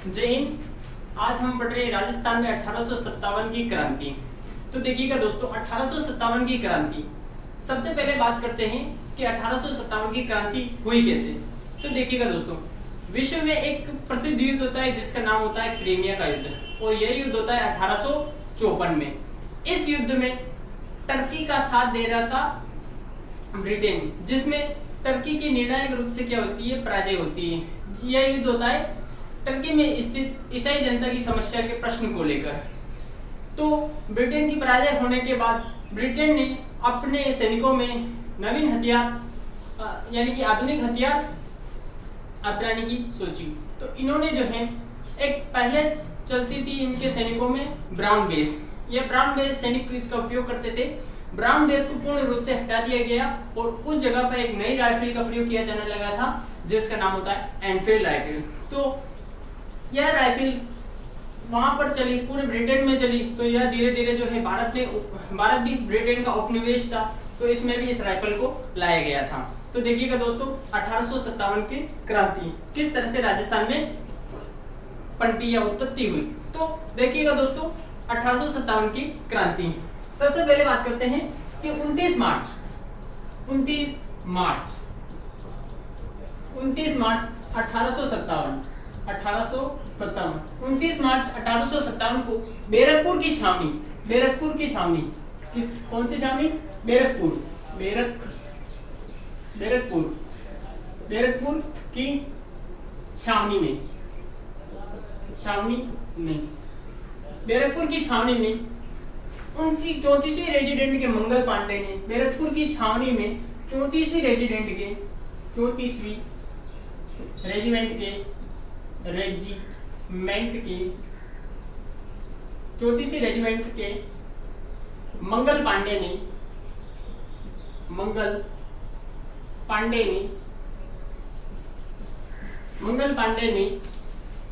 जय हिंद। आज हम पढ़ रहे हैं राजस्थान में 1857 की क्रांति। तो देखिएगा दोस्तों, 1857 की क्रांति, सबसे पहले बात करते हैं कि 1857 की क्रांति हुई कैसे। तो देखिएगा दोस्तों, विश्व में एक प्रसिद्ध युद्ध होता है जिसका नाम होता है क्रीमिया का युद्ध, और यह युद्ध होता है 1854 में। इस युद्ध में टर्की का साथ दे रहा था ब्रिटेन, जिसमें टर्की की निर्णायक रूप से क्या होती है, पराजय होती है। यह युद्ध होता है टर्की में स्थित ईसाई जनता की समस्या के प्रश्न को लेकर। तो ब्रिटेन की पराजय होने के बाद ब्रिटेन ने अपने सैनिकों में नवीन हथियार यानी कि आधुनिक हथियार अपनाने की सोची। तो इन्होंने जो है, एक पहले चलती थी इनके सैनिकों में ब्राउन बेस। ये ब्राउन बेस सैनिक इसका उपयोग करते थे। ब्राउन बेस को पूर्ण रूप से हटा दिया गया और उस जगह पर एक नई राइफल का प्रयोग किया जाने लगा था जिसका नाम होता है एनफील्ड राइफल। तो यह राइफल वहां पर चली, पूरे ब्रिटेन में चली। तो यह धीरे धीरे जो है भारत भी ब्रिटेन का उपनिवेश था, तो इसमें भी इस राइफल को लाया गया था। तो देखिएगा दोस्तों, 1857 की क्रांति किस तरह से राजस्थान में पनपी या उत्पत्ति हुई। तो देखिएगा दोस्तों, 1857 की क्रांति, सबसे पहले बात करते हैं कि 29 मार्च 1857 29 मार्च 1857 को बैरकपुर की छावनी, कौन सी छावनी, बैरकपुर की बैरकपुर की छावनी में 34वीं रेजिडेंट के मंगल पांडे ने बैरकपुर की छावनी में 34वीं रेजिमेंट के मंगल पांडे ने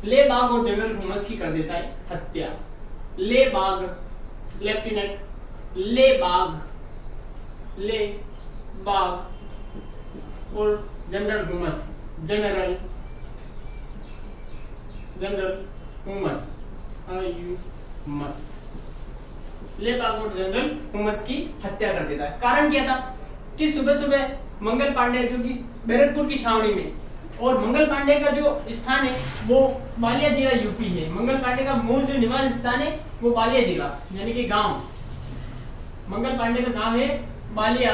लेबाग और जनरल हुमस की कर देता है हत्या। लेफ्टिनेंट लेबाग और जनरल हुमस लेबाग और जनरल हुमस की हत्या कर देता है। कारण क्या था कि सुबह सुबह मंगल पांडे जो कि बैरकपुर की छावनी में, और मंगल पांडे का जो स्थान है वो बालिया जिला यूपी है। मंगल पांडे का मूल जो निवास स्थान है वो बालिया जिला यानी कि गांव। मंगल पांडे का नाम है बालिया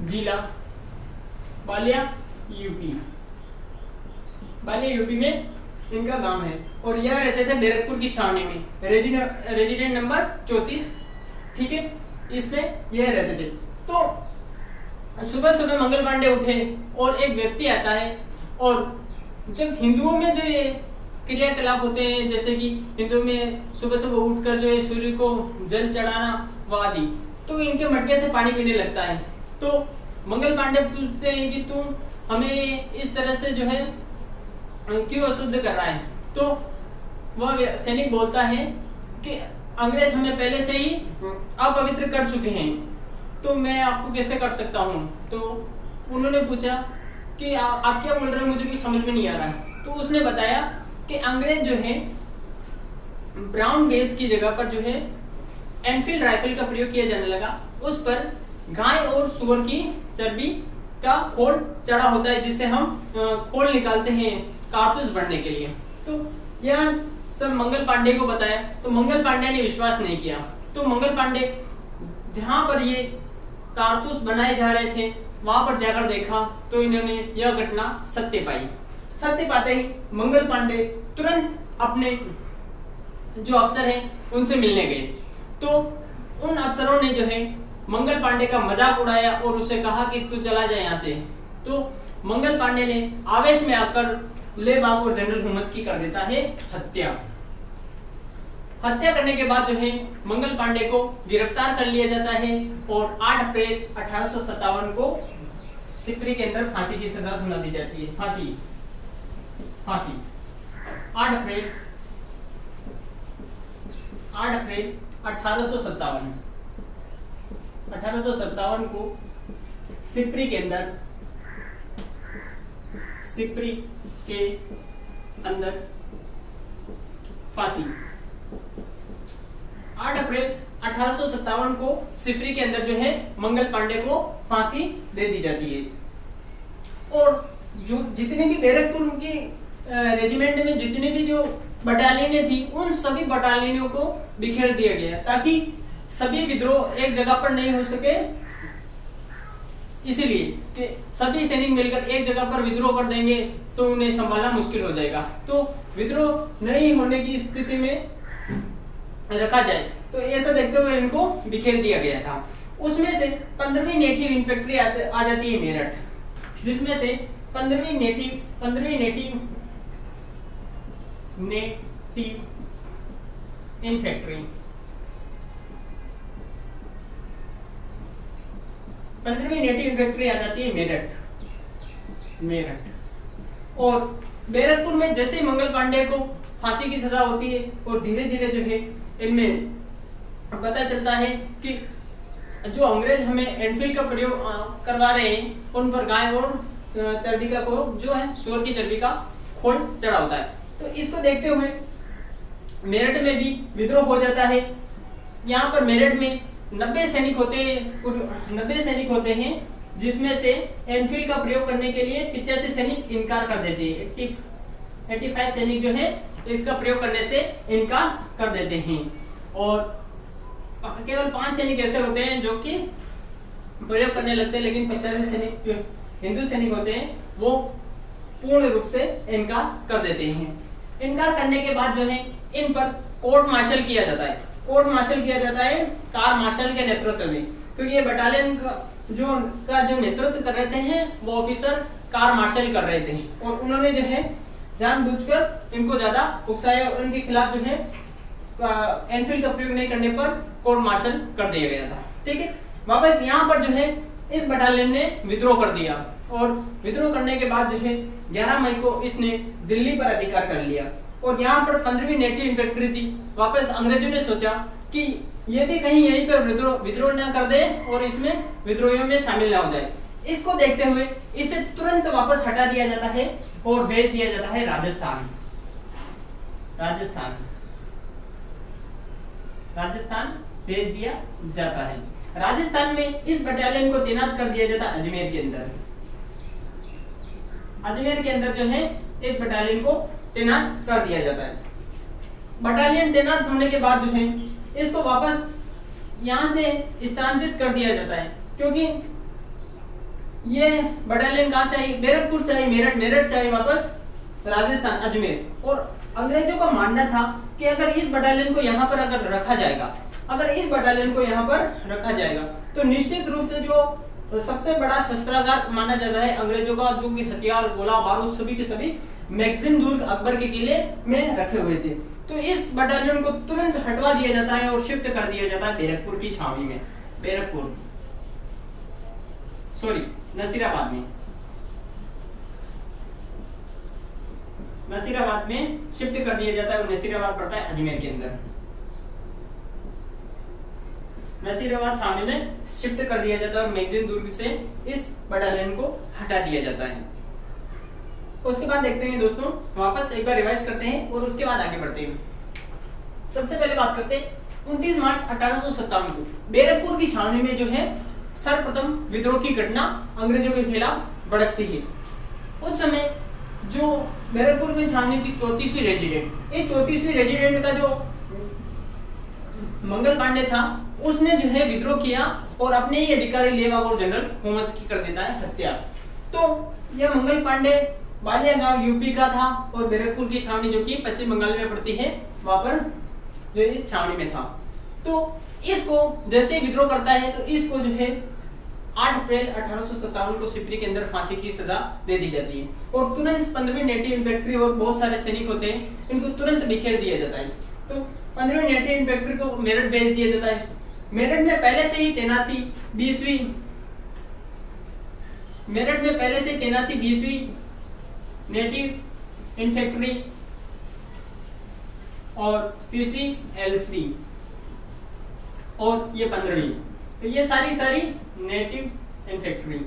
जिला, बालिया यूपी में इनका गांव है। और यह रहते थे बैरकपुर की छावनी में, रेजिडेंट नंबर 34, ठीक है, इसमें यह रहते थे। तो सुबह सुबह मंगल पांडे उठे और एक व्यक्ति आता है, और जब हिंदुओं में जो ये क्रियाकलाप होते हैं, जैसे कि हिंदुओं में सुबह सुबह उठकर जो है सूर्य को जल चढ़ाना आदि, तो इनके मटके से पानी पीने लगता है। तो मंगल पांडे पूछते हैं कि तू हमें इस तरह से जो है क्यों अशुद्ध कर रहा है। तो वह सैनिक बोलता है कि अंग्रेज हमें पहले से ही अपवित्र कर चुके हैं, तो मैं आपको कैसे कर सकता हूँ। तो उन्होंने पूछा कि आप क्या बोल रहे हो, मुझे कुछ समझ में नहीं आ रहा है। तो उसने बताया कि अंग्रेज जो है ब्राउन बेस की जगह पर जो है एनफील्ड राइफल का प्रयोग किया जाने लगा। उस पर गाय और सुअर की चर्बी का खोल चढ़ा होता है, जिससे हम खोल निकालते हैं कारतूस भरने के लिए। तो यह सब मंगल पांडे को बताया, तो मंगल पांडे ने विश्वास नहीं किया। तो मंगल पांडे जहां पर ये कारतूस बनाए जा रहे थे वहां पर जाकर देखा, तो इन्होंने यह घटना सत्य पाई। सत्य पाते ही मंगल पांडे तुरंत अपने जो अफसर हैं उनसे मिलने गए। तो उन अफसरों ने जो है मंगल पांडे का मजाक उड़ाया और उसे कहा कि तू चला जाए यहाँ से। तो मंगल पांडे ने आवेश में आकर लेबाग और जनरल हुमस की कर देता है हत्या करने के बाद जो है मंगल पांडे को गिरफ्तार कर लिया जाता है, और 8 अप्रैल 1857 को सिकरी के अंदर फांसी की सजा सुना दी जाती है। फांसी 8 अप्रैल 1857 को सिकरी के अंदर सिपरी के अंदर फांसी। 8 अप्रैल 1857 को सिपरी के अंदर जो है मंगल पांडे को फांसी दे दी जाती है। और जो जितने भी बैरकपुर की रेजिमेंट में जितने भी जो बटालियनें थी उन सभी बटालियनों को बिखेर दिया गया ताकि सभी विद्रोह एक जगह पर नहीं हो सके, इसीलिए कि सभी सैनिक मिलकर एक जगह पर विद्रोह कर देंगे तो उन्हें संभालना मुश्किल हो जाएगा। तो विद्रोह नहीं होने की स्थिति में रखा जाए, तो ऐसा देखते हुए इनको बिखेर दिया गया था। उसमें से 15वीं नेटिव इन्फेंट्री आ जाती है मेरठ, जिसमें से 15वीं नेटिव इन्फेंट्री 15वीं नेटिव इन्फेंट्री आ जाती है मेरठ। और बैरकपुर में जैसे मंगल पांडे को फांसी की सजा होती है और धीरे धीरे जो है इनमें पता चलता है कि जो अंग्रेज हमें एनफील्ड का प्रयोग करवा रहे हैं उन पर गाय और चर्बी का को जो है सूअर की चर्बी का खोल चढ़ा होता है। तो इसको देखते हुए मेरठ में भी विद्रोह हो जाता है। यहाँ पर मेरठ में 90 सैनिक होते हैं जिसमें से एनफील्ड का प्रयोग करने के लिए 85 सैनिक इनकार कर देते हैं। 85 सैनिक जो है इसका प्रयोग करने से इनकार कर देते हैं और केवल 5 सैनिक ऐसे होते हैं जो कि प्रयोग करने लगते हैं, लेकिन 85 सैनिक जो हिंदू सैनिक होते हैं वो पूर्ण रूप से इनकार कर देते हैं। इनकार करने के बाद जो है इन पर कोर्ट मार्शल किया जाता है। कोर्ट मार्शल किया जाता है कार मार्शल के नेतृत्व में, क्योंकि ये बटालियन का जो नेतृत्व कर रहे थे वो ऑफिसर कार मार्शल कर रहे थे और उन्होंने जो है जानबूझकर इनको ज्यादा उकसाया और उनके खिलाफ जो है एनफील्ड का प्रयोग नहीं करने पर कोर्ट मार्शल कर दिया गया था। ठीक है, वापस यहाँ पर जो है इस बटालियन ने विद्रोह कर दिया और विद्रोह करने के बाद जो है 11 मई को इसने दिल्ली पर अधिकार कर लिया और यहाँ पर 15वीं नेटिव इन्फेंट्री थी। वापस अंग्रेजों ने सोचा कि ये भी कहीं यहीं पर विद्रोह न कर दे और इसमें विद्रोहियों में शामिल ना हो जाए। इसको देखते हुए इसे तुरंत वापस हटा दिया जाता है और भेज दिया जाता है राजस्थान भेज दिया जाता है। राजस्थान में इस बटालियन को तैनात कर दिया जाता अजमेर के अंदर जो है इस बटालियन को तैनात कर दिया जाता है। बटालियन तैनात होने के बाद जो है इसको वापस यहाँ से स्थानांतरित कर दिया जाता है, क्योंकि ये बटालियन कहाँ से आई, बैरकपुर से आई, मेरठ से आई वापस राजस्थान अजमेर। और अंग्रेजों का मानना था कि अगर इस बटालियन को यहाँ पर रखा जाएगा तो निश्चित रूप से जो सबसे बड़ा शस्त्रागार माना जाता है अंग्रेजों का, जो कि हथियार, गोला बारूद सभी के सभी मैगजीन दुर्ग अकबर के किले में रखे हुए थे, तो इस बटालियन को तुरंत हटवा दिया जाता है और शिफ्ट कर दिया जाता है बैरकपुर की छावनी में, नसीराबाद में शिफ्ट कर दिया जाता है और नसीराबाद पड़ता है अजमेर के अंदर। नसीराबाद छावनी में शिफ्ट कर दिया जाता है और मैगजीन दुर्ग से इस बटालियन को हटा दिया जाता है। उसके बाद देखते हैं दोस्तों, वापस एक बार रिवाइज करते हैं और उसके बाद आगे बढ़ते हैं। सबसे पहले बात करते हैं 29 मार्च 1857 को बैरकपुर की छावनी में जो है सर्वप्रथम विद्रोह की घटना अंग्रेजों के खिलाफ भड़कती है। उस समय जो बैरकपुर में छावनी थी 34वीं रेजिडेंट, ये 34वीं रेजिडेंट का जो मंगल पांडे था उसने जो है विद्रोह किया और अपने ही अधिकारी लेवागौर जनरल होमस की कर देता है हत्या। तो यह मंगल पांडे बालिया गांव यूपी का था और बैरकपुर की छावनी जो कि पश्चिम बंगाल में पड़ती है वहां पर जो इस छावनी में था। तो इसको जैसे विद्रोह करता है तो इसको जो है 8 अप्रैल 1857 को सिपरी के अंदर फांसी की सजा दे दी जाती है और तुरंत 15वीं नेटिव इन्फेंट्री और बहुत सारे सैनिक होते हैं इनको तुरंत बिखेर दिया जाता है। तो 15वीं नेटिव इन्फेंट्री को मेरठ भेज दिया जाता है। मेरठ में पहले से ही तैनाती 20वीं नेटिव इन्फेंट्री और 3री LC और ये 15वीं, तो ये सारी नेटिव इन्फेंट्री।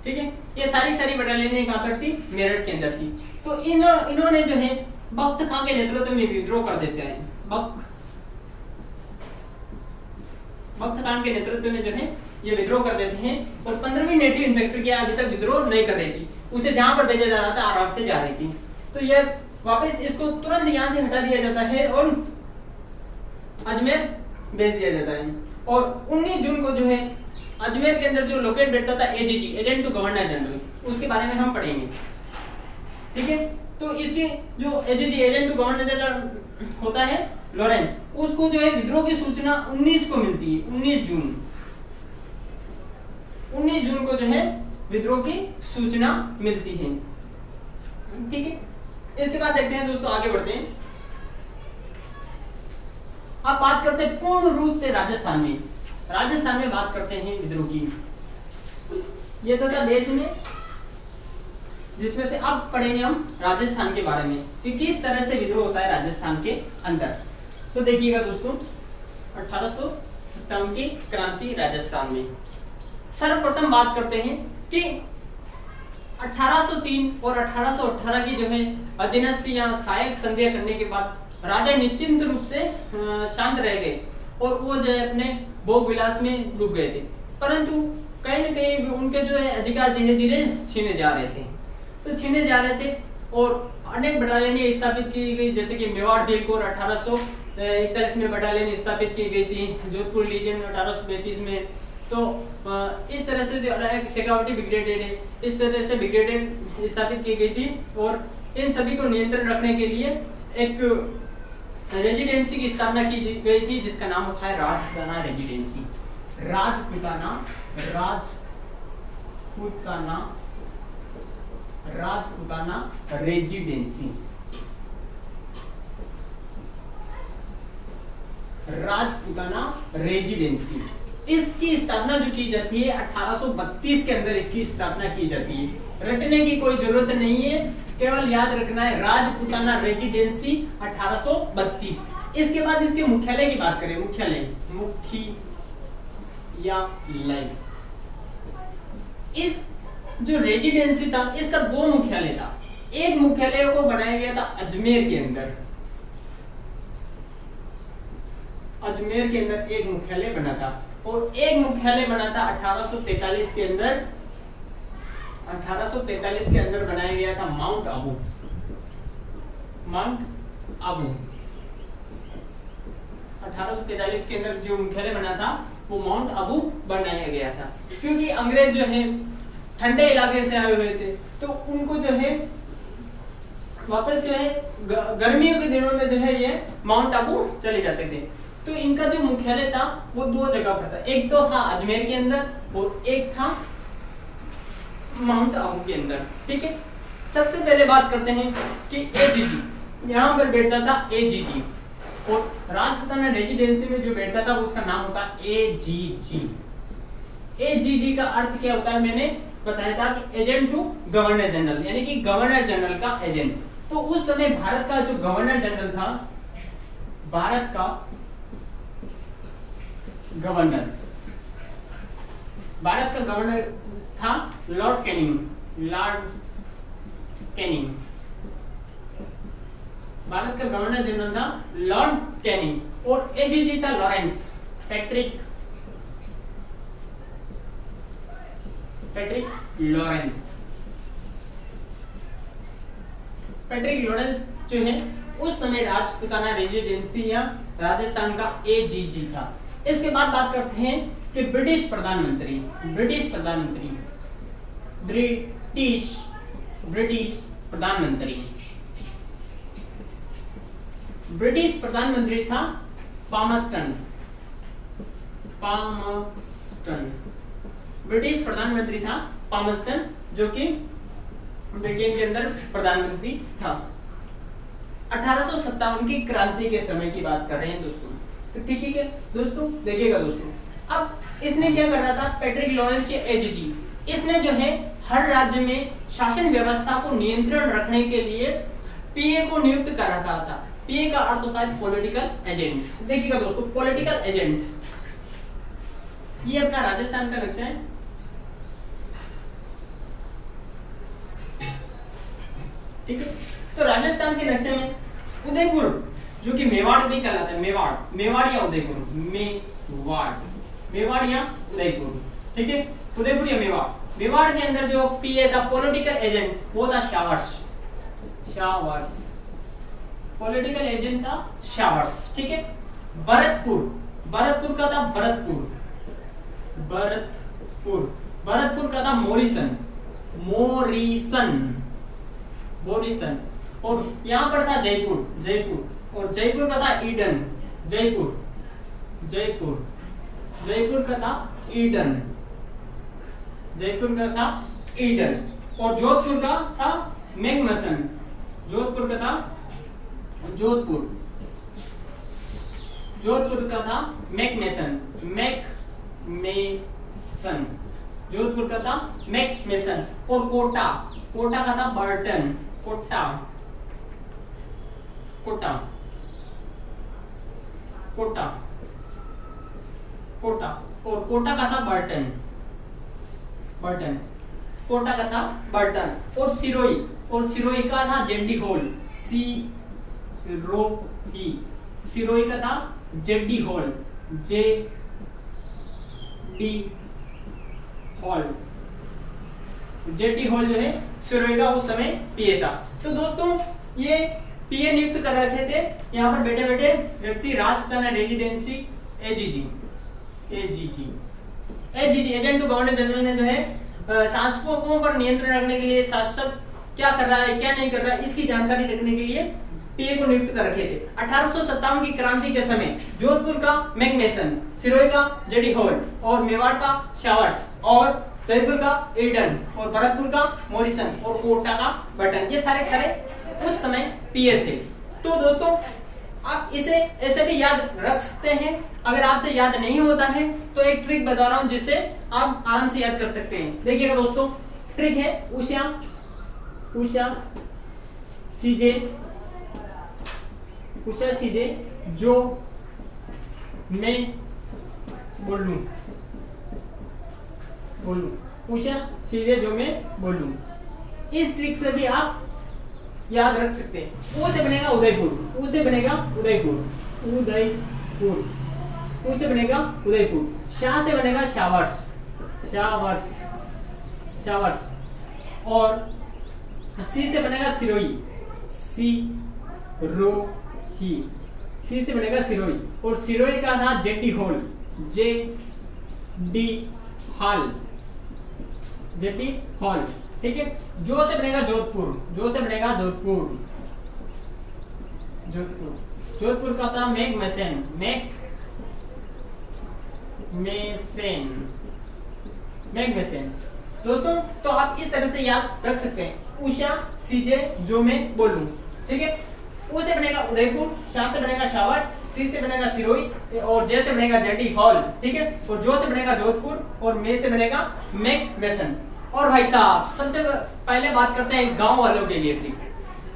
ठीक है। ये सारी बटालियन कहाँ पर थी? मेरठ के अंदर थी। तो इन्होंने जो है बख्त खां के नेतृत्व में विद्रोह कर देते हैं। बख्त खान के नेतृत्व में जो है ये विद्रोह कर देते हैं और 15वीं नेटिव इन्फेंट्री की अभी तक विद्रोह नहीं कर रही थी, उसे जहां पर भेजा जा रहा था आराम से जा रही थी। तो ये वापस इसको तुरंत यहाँ से हटा दिया जाता है और अजमेर भेज दिया जाता है। और 19 जून को जो है अजमेर के अंदर जो लोकेट बैठता था AGG, agent to governor general, उसके बारे में हम पढ़ेंगे, ठीक है। तो इसके जो AGG, agent to governor general होता है लॉरेंस, उसको जो है विद्रोह की सूचना 19 को मिलती है, 19 जून को जो है विद्रोह की सूचना मिलती है, ठीक है। इसके बाद देखते हैं दोस्तों, आगे बढ़ते हैं। अब बात करते हैं पूर्ण रूप से राजस्थान में बात करते हैं विद्रोह की। ये तो था देश में, जिसमें से अब पढ़ेंगे हम राजस्थान के बारे में कि किस तरह से विद्रोह होता है राजस्थान के अंदर। तो देखिएगा दोस्तों, 1857 की क्रांति राजस्थान में। सर्वप्रथम बात करते हैं कि 1803 और 1818 की जो है अधीनस्थी या सहायक संधि करने के बाद राजा निश्चिंत रूप से शांत रह गए और वो जो है अपने भोग विलास में डूब गए थे, परंतु कहीं न कहीं उनके जो है अधिकार धीरे धीरे छीने जा रहे थे और अनेक बटालियन स्थापित की गई, जैसे कि मेवाड़ बिल्कुल और 1841 में बटालियन स्थापित की गई थी, जोधपुर लीजन 1835 में। तो इस तरह से जो शेखावटी ब्रिगेड है, इस तरह से ब्रिगेड स्थापित की गई थी और इन सभी को नियंत्रण रखने के लिए एक रेजिडेंसी की स्थापना की गई थी, जिसका नाम होता है राजपुताना रेजिडेंसी। राजपुताना रेजिडेंसी। इसकी स्थापना जो की जाती है 1832 के अंदर इसकी स्थापना की जाती है। रटने की कोई जरूरत नहीं है, केवल याद रखना है राजपुताना रेजिडेंसी 1832। इसके बाद इसके मुख्यालय की बात करें, मुख्यालय इस जो रेजिडेंसी था इसका दो मुख्यालय था। एक मुख्यालय को बनाया गया था अजमेर के अंदर, एक मुख्यालय बना था और एक मुख्यालय बना था 1843 के अंदर। 1843 के अंदर बनाया गया था माउंट आबू। 1843 के अंदर जो मुख्यालय बना था वो माउंट आबू बनाया गया था, क्योंकि अंग्रेज जो है ठंडे इलाके से आए हुए थे, तो उनको जो है वापस जो है गर्मियों के दिनों में जो है ये माउंट आबू चले जाते थे। तो इनका जो मुख्यालय था वो दो जगह पर था, एक तो था अजमेर के अंदर और एक था माउंट आबू के अंदर, ठीक है। सबसे पहले बात करते हैं कि एजीजी, यहाँ पर बैठता था एजीजी और राजपुताना रेजिडेंसी में जो बैठता था उसका नाम होता एजीजी। एजीजी का अर्थ क्या होता है, मैंने बताया था कि एजेंट टू गवर्नर जनरल, यानी कि गवर्नर जनरल का एजेंट। तो उस समय भारत का जो गवर्नर जनरल था, भारत का गवर्नर था लॉर्ड कैनिंग। भारत का गवर्नर जनरल था लॉर्ड कैनिंग और एजीजी था लॉरेंस, पैट्रिक लॉरेंस जो है उस समय राजपुताना रेजिडेंसी या राजस्थान का एजीजी था। इसके बाद बात करते हैं कि ब्रिटिश प्रधानमंत्री था पामस्टन। ब्रिटिश प्रधानमंत्री था पामस्टन, जो कि ब्रिटेन के अंदर प्रधानमंत्री था। 1857 की क्रांति के समय की बात कर रहे हैं दोस्तों, तो ठीक है दोस्तों। देखिएगा दोस्तों, अब इसने क्या कर रहा था, पैट्रिक लॉरेंस या एजीजी, इसने जो है हर राज्य में शासन व्यवस्था को नियंत्रण रखने के लिए पीए को नियुक्त कर रखा था। पीए का अर्थ होता है पॉलिटिकल एजेंट। देखिएगा दोस्तों, पॉलिटिकल एजेंट, ये अपना राजस्थान का नक्शा है। ठीक है। तो राजस्थान के नक्शे में उदयपुर जो कि मेवाड़ भी कहलाता है, मेवाड़ या उदयपुर, मेवाड़ या उदयपुर, ठीक है। उदयपुर या मेवाड़ के अंदर जो पीए था पॉलिटिकल एजेंट वो था शावर्स, पॉलिटिकल एजेंट था शावर्स, ठीक है। भरतपुर का था भरतपुर का था मोरिसन, और यहां पर था जयपुर, और जयपुर का था ईडन, जयपुर का था ईडन, और जोधपुर का था मैग्मसन, जोधपुर का था मैकमेसन, और कोटा का था बर्टन, कोटा, और कोटा का था बर्टन, और सिरोही का था जेडी हॉल, सिरोही का था जेडी हॉल, जेडी हॉल जो है सिरोही का उस समय पीए था। तो दोस्तों ये पीए नियुक्त कर रखे थे यहाँ पर बैठे बैठे व्यक्ति Rajputana residency AGG, agent to governor general ने जो है शासकों पर नियंत्रण रखने के लिए शासक क्या कर रहा है क्या नहीं कर रहा है इसकी जानकारी रखने के लिए पीए को नियुक्त कर रखे थे। 1857 की क्रांति के समय जोधपुर का मैग्मेसन, सिरोही का जेडी हॉल, और मेवाड़ का शावर्स, और जयपुर का ईडन, और भरतपुर का मोरिसन, और कोटा का बटन, ये सारे उस समय पीए थे। तो दोस्तों आप इसे ऐसे भी याद रख सकते हैं। अगर आपसे याद नहीं होता है तो एक ट्रिक बता रहा हूं जिससे आप आराम से याद कर सकते हैं। देखिएगा दोस्तों, ट्रिक है उषा सीजे जो मैं बोलूं, उषा सीधे जो मैं बोलूं। इस ट्रिक से भी आप याद रख सकते हैं। ऊ से बनेगा उदयपुर, शाह से बनेगा शावर्स, और सी से बनेगा सिरोही, सी से बनेगा सिरोही, और सिरोही का था जेडी हॉल, जेडी हॉल, ठीक है। जो से बनेगा जोधपुर, जोधपुर का था मैग्मेसन, दोस्तों तो आप इस तरह से याद रख सकते हैं। उषा सीजे जो मैं बोलूं, ठीक है। ऊ से बनेगा उदयपुर, शाह से बनेगा शावर्स, सी से बनेगा सिरोही, और जे से बनेगा जेडी हॉल, ठीक है। और जो से बनेगा जोधपुर, और मे से बनेगा मैग्मेसन। और भाई साहब सबसे पहले बात करते हैं गांव वालों के लिए ट्रिक।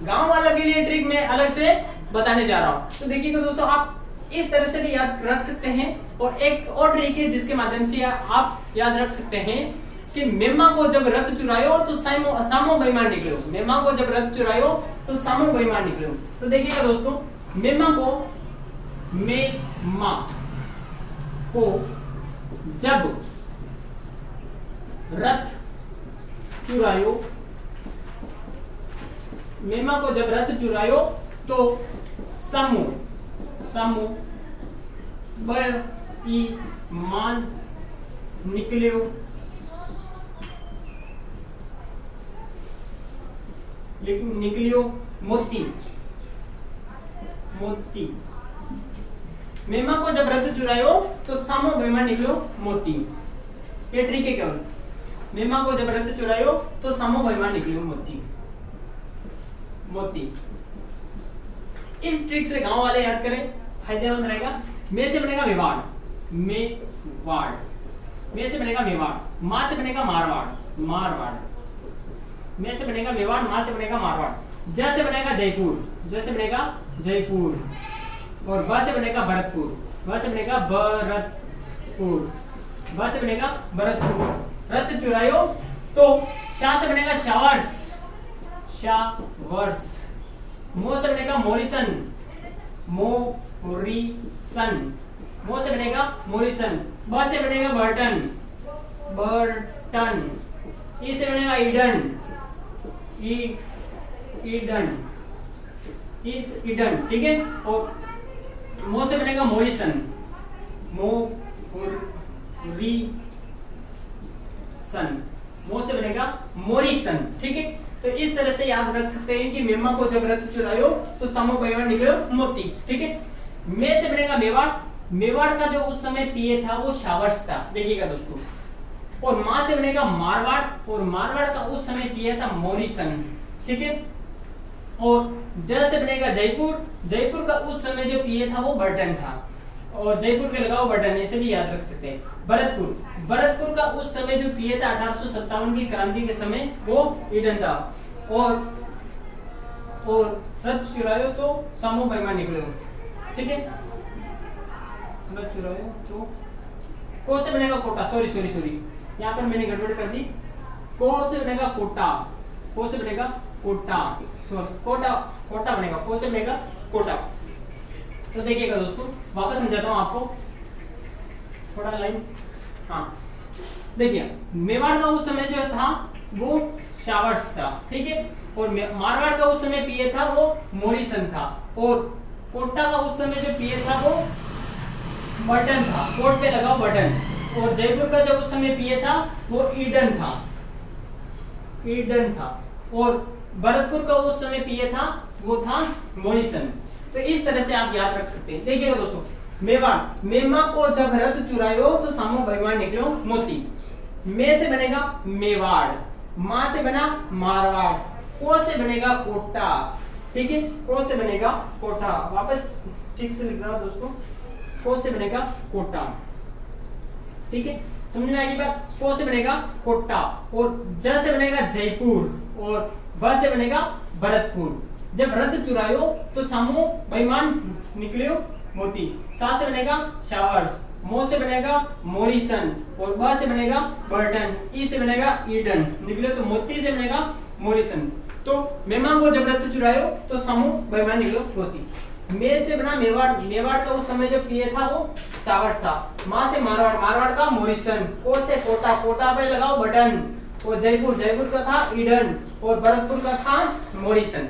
गांव वालों के लिए ट्रिक मैं अलग से बताने जा रहा हूं। तो देखिएगा दोस्तों, आप इस तरह से भी याद रख सकते हैं। और एक और ट्रिक है जिसके माध्यम से आप याद रख सकते हैं कि मेमा को जब रथ चुरायो तो सामो बेईमान निकलो, मेमा को जब रथ चुरायो तो सामो बेईमान निकलो। तो देखिएगा दोस्तों, मेमा को जब रथ चुरायो, मेमा को जब रथ चुरायो तो सामो बेईमान निकलो, निकलियो मोती। मेमा को जब रथ चुरायो तो सामो बेईमान निकलो मोती। ये ट्रिक है केवल। मेमा को जब रथ चुरायो तो सामो बेईमान निकलियो मोती। इस ट्रिक से गांव वाले याद करें, फायदेमंद रहेगा। मे से बनेगा मेवाड़, मे से बनेगा मेवाड़, मां से बनेगा मारवाड़, मे से बनेगा मेवाड़, मां से बनेगा मारवाड़। ज से बनेगा जयपुर, और ब से बनेगा भरतपुर, ब से बनेगा भरतपुर। रथ चुरायो तो शाह से बनेगा शावर्स। मो से बनेगा मोरिसन, मोरिसन। मो से बनेगा मोरिसन। ब से बनेगा बर्टन, बर्टन। ई से बनेगा ईडन, ईडन, ईडन। ठीक है। और मो से बनेगा मोरिसन, मोरिसन। मो से बनेगा मोरिसन। ठीक है। तो इस तरह से याद रख सकते हैं कि मेमा को जब रत चुरायो तो समो परिवार निकलो मोती। ठीक है। मे से बनेगा मेवाड़। मेवाड़ का जो उस समय पीए था वो शावर्स था, देखिएगा दोस्तों। और मां से बनेगा मारवाड़, और मारवाड़ का उस समय पीए था मोरिसन। ठीक है। और ज से बनेगा जयपुर। जयपुर का उस समय जो पीए था वो बर्टन था, और जयपुर के लगाओ बटन, ऐसे भी याद रख सकते हैं। भरतपुर, भरतपुर का उस समय जो पीए था 1857 की क्रांति के समय वो ईडन था। और रथ चुरायो तो समूह पैमान निकले। ठीक है। रथ चुरायो तो को से बनेगा कोटा, सॉरी यहाँ पर मैंने गड़बड़ कर दी। को से बनेगा कोटा, को से बनेगा कोटा, सॉरी कोटा बनेगा, को से बनेगा कोटा। तो देखिएगा दोस्तों, वापस समझाता हूं आपको थोड़ा लाइन। हाँ देखिए, मेवाड़ का उस समय जो था वो शावर्स था। ठीक है। और मारवाड़ का उस समय पीए था वो मोरिसन था। और कोटा का उस समय जो पीए था वो बटन था, कोट पे लगाओ बटन। और जयपुर का जो उस समय पीए था वो ईडन था, ईडन था। और भरतपुर का उस समय पीए था वो था मोरिसन। तो इस तरह से आप याद रख सकते हैं। देखिएगा दोस्तों, मेवाड़, मेमा को जब रथ चुरायो तो सामो भैमान निकलो मोती। मे से बनेगा मेवाड़, मां से बना मारवाड़, को से बनेगा कोटा। ठीक है। को से बनेगा कोटा। वापस ठीक से लिख रहा हूं दोस्तों, को से बनेगा कोटा। ठीक है। समझ में आएगी बात। को से बनेगा कोटा, और ज से बनेगा जयपुर, और ब से बनेगा भरतपुर। जब रथ चुरायो तो सामो बेईमान निकलियो मोती। सा से बनेगा शावर्स, मो से बनेगा मोरिसन, और ब से बनेगा बर्टन, ई से बनेगा ईडन, निकलियो तो मोती से बनेगा मोरिसन। तो मेमा को जब रथ चुरायो तो सामो बेईमान निकलियो मोती। मे से बना मेवाड़, मेवाड़ का उस समय जो पीए था वो शावर्स था। मां से मारवाड़, मारवाड़ का मोरिसन। को से कोटा, कोटा पे लगाओ बटन। और जयपुर, जयपुर का था ईडन, और भरतपुर का था मोरिसन।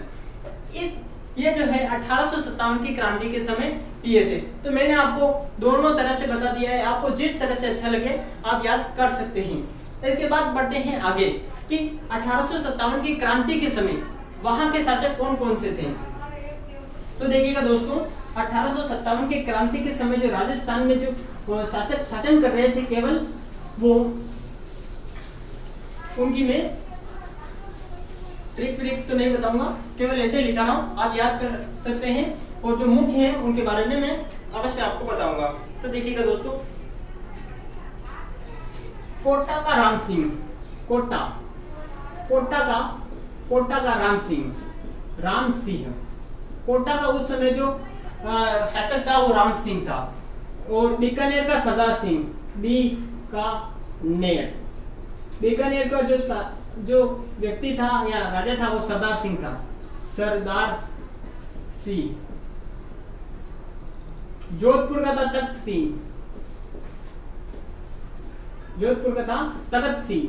ये जो है 1857 की क्रांति के समय पिए थे। तो मैंने आपको दोनों तरह से बता दिया है, आपको जिस तरह से अच्छा लगे आप याद कर सकते हैं। इसके बाद बढ़ते हैं आगे कि 1857 की क्रांति के समय वहां के शासक कौन कौन से थे। तो देखिएगा दोस्तों, 1857 की क्रांति के समय जो राजस्थान में जो शासक शासन कर रहे थे, केवल वो उनकी मैं ट्रिक तो नहीं बताऊंगा, केवल ऐसे ही लिखा हूं, आप याद कर सकते हैं। और जो मुख्य हैं उनके बारे में मैं अवश्य आपको बताऊंगा। तो देखिएगा दोस्तों, कोटा का राम सिंह, कोटा का राम सिंह। कोटा का उस समय जो शासक था वो राम सिंह था। और बीकानेर का सरदार सिंह, बीकानेर का जो व्यक्ति था या राजा था वो सरदार सिंह था, सरदार सिंह। जोधपुर का था तख्त सिंह, जोधपुर का था तख्त सिंह।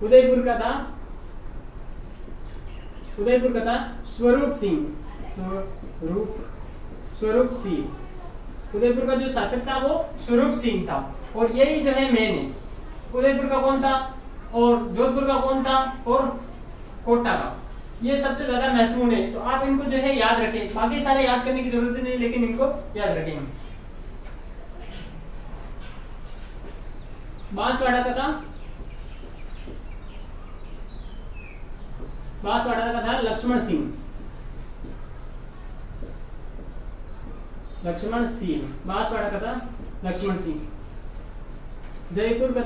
उदयपुर का था स्वरूप सिंह। उदयपुर का जो शासक था वो स्वरूप सिंह था। और यही जो है मेन है, उदयपुर का कौन था और जोधपुर का कौन था और कोटा का, ये सबसे ज्यादा महत्वपूर्ण है। तो आप इनको जो है याद रखें, बाकी सारे याद करने की जरूरत नहीं, लेकिन इनको याद रखें। बांसवाड़ा का था लक्ष्मण सिंह, बांसवाड़ा का था लक्ष्मण सिंह। जयपुर का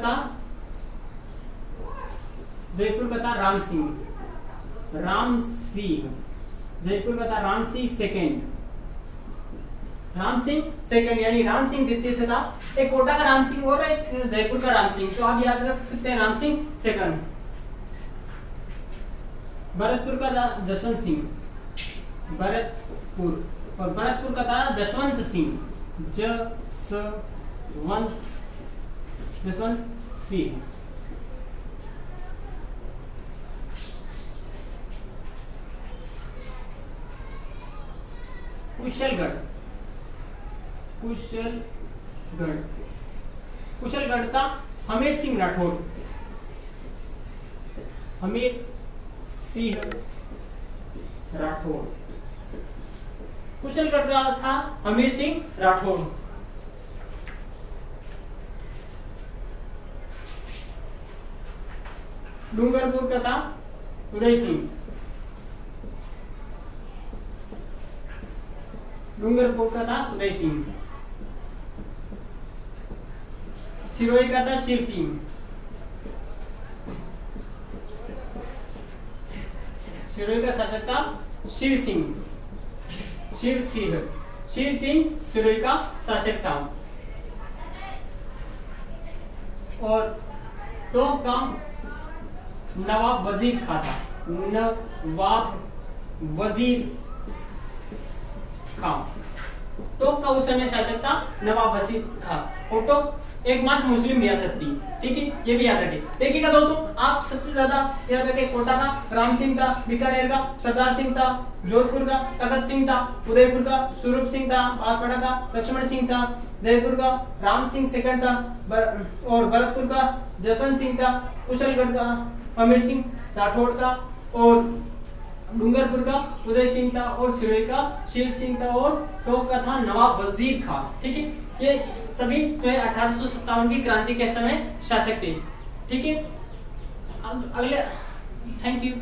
था राम सिंह, जयपुर का था राम सिंह सेकेंड, राम सिंह सेकंड, यानी राम सिंह द्वितीय था, एक कोटा का राम सिंह और एक जयपुर का राम सिंह, तो आप याद रख सकते हैं राम सिंह सेकंड। भरतपुर का था जसवंत सिंह, भरतपुर, और भरतपुर का था जसवंत सिंह, जसवंत सिंह। कुशलगढ़, कुशलगढ़ का हमीर सिंह राठौर, हमीर सिंह राठौर, कुशलगढ़ का था हमीर सिंह राठौर। डूंगरपुर का था उदय सिंह, डूंगरपुर का था उदय सिंह। सिरोही का था शिव सिंह, सिरोही का शासक था शिव सिंह, शिव सिंह सिरोही का शासक था। और टोंक का नवाब वजीर खां था, नवाब वजीर खां। टोंक का उस समय शासक था नवाब वजीर खां, और टोंक एकमात्र मुस्लिम रियासत थी, ठीक है, ये भी याद रखें। देखिएगा दोस्तों, आप सबसे ज्यादा याद रखें, कोटा का राम सिंह था, बीकानेर का सरदार सिंह था, जोधपुर का तखत सिंह था, उदयपुर का स्वरूप सिंह था, बांसवाड़ा का लक्ष्मण सिंह था, जयपुर का राम सिंह सेकंड था, और भरतपुर का जसवंत सिंह था, कुशलगढ़ का हमीर सिंह राठौड़ था, और डूंगरपुर का उदय सिंह था, और सिरोही का शिव सिंह था, और टोंक का था नवाब वजीर खां। ठीक है, ये सभी जो है 1857 की क्रांति के समय शासक थे। ठीक है, अगले, थैंक यू।